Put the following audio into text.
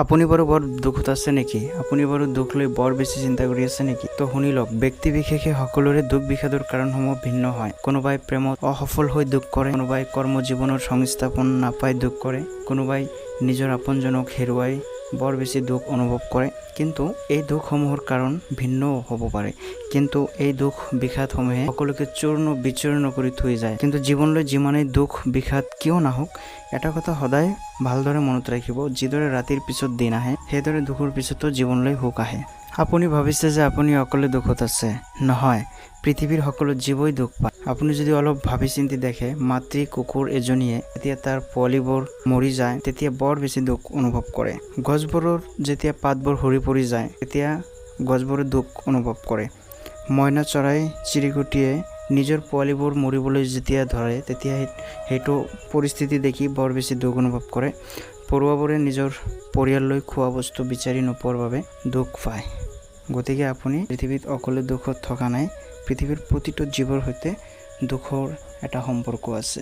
আপুনি বাৰু বৰ দুখত আছে নেকি? আপুনি বাৰু দুখ লৈ বৰ বেছি চিন্তা কৰি আছে নেকি? তো শুনি লওক, ব্যক্তি বিশেষে সকলোৰে দুখ বিষাদৰ কাৰণসমূহ ভিন্ন হয়। কোনোবাই প্ৰেমত অসফল হৈ দুখ কৰে, কোনোবাই কৰ্ম জীৱনৰ সংস্থাপন নাপাই দুখ কৰে, কোনোবাই নিজৰ আপোনজনক হেৰুৱাই বৰ বেছি দুখ অনুভৱ কৰে। কিন্তু এই দুখসমূহৰ কাৰণ ভিন্নও হ'ব পাৰে, কিন্তু এই দুখ বিষাদসমূহে সকলোকে চূৰ্ণ বিচূৰ্ণ কৰি থৈ যায়। কিন্তু জীৱনলৈ যিমানেই দুখ বিষাদ কিয় নাহক, এটা কথা সদায় ভালদৰে মনত ৰাখিব, যিদৰে ৰাতিৰ পিছত দিন আহে সেইদৰে দুখৰ পিছতো জীৱনলৈ সুখ আহে। আপুনি ভাবিছে যে আপুনি অকলে দুখত আছে। নহয়, পৃথিৱীৰ সকলো জীৱই দুখ পায়। আপুনি যদি অলপ ভাবি চিন্তি দেখে, মাতৃ কুকুৰ এজনীয়ে যেতিয়া তাৰ পোৱালিবোৰ মৰি যায় তেতিয়া বৰ বেছি দুখ অনুভৱ কৰে। গছবোৰৰ যেতিয়া পাতবোৰ সৰি পৰি যায় তেতিয়া গছবোৰে দুখ অনুভৱ কৰে। মইনা চৰাই চিৰিকটিয়ে নিজৰ পোৱালিবোৰ মৰিবলৈ যেতিয়া ধৰে তেতিয়া সেইটো পৰিস্থিতি দেখি বৰ বেছি দুখ অনুভৱ কৰে। পৰুৱাবোৰে নিজৰ পৰিয়াললৈ খোৱা বস্তু বিচাৰি নোপোৱাৰ বাবে দুখ পায়। গতিকে আপুনি পৃথিৱীত অকলে দুখত থকা নাই। পৃথিৱীৰ প্ৰতিটো জীৱৰ সৈতে দুখৰ এটা সম্পৰ্ক আছে।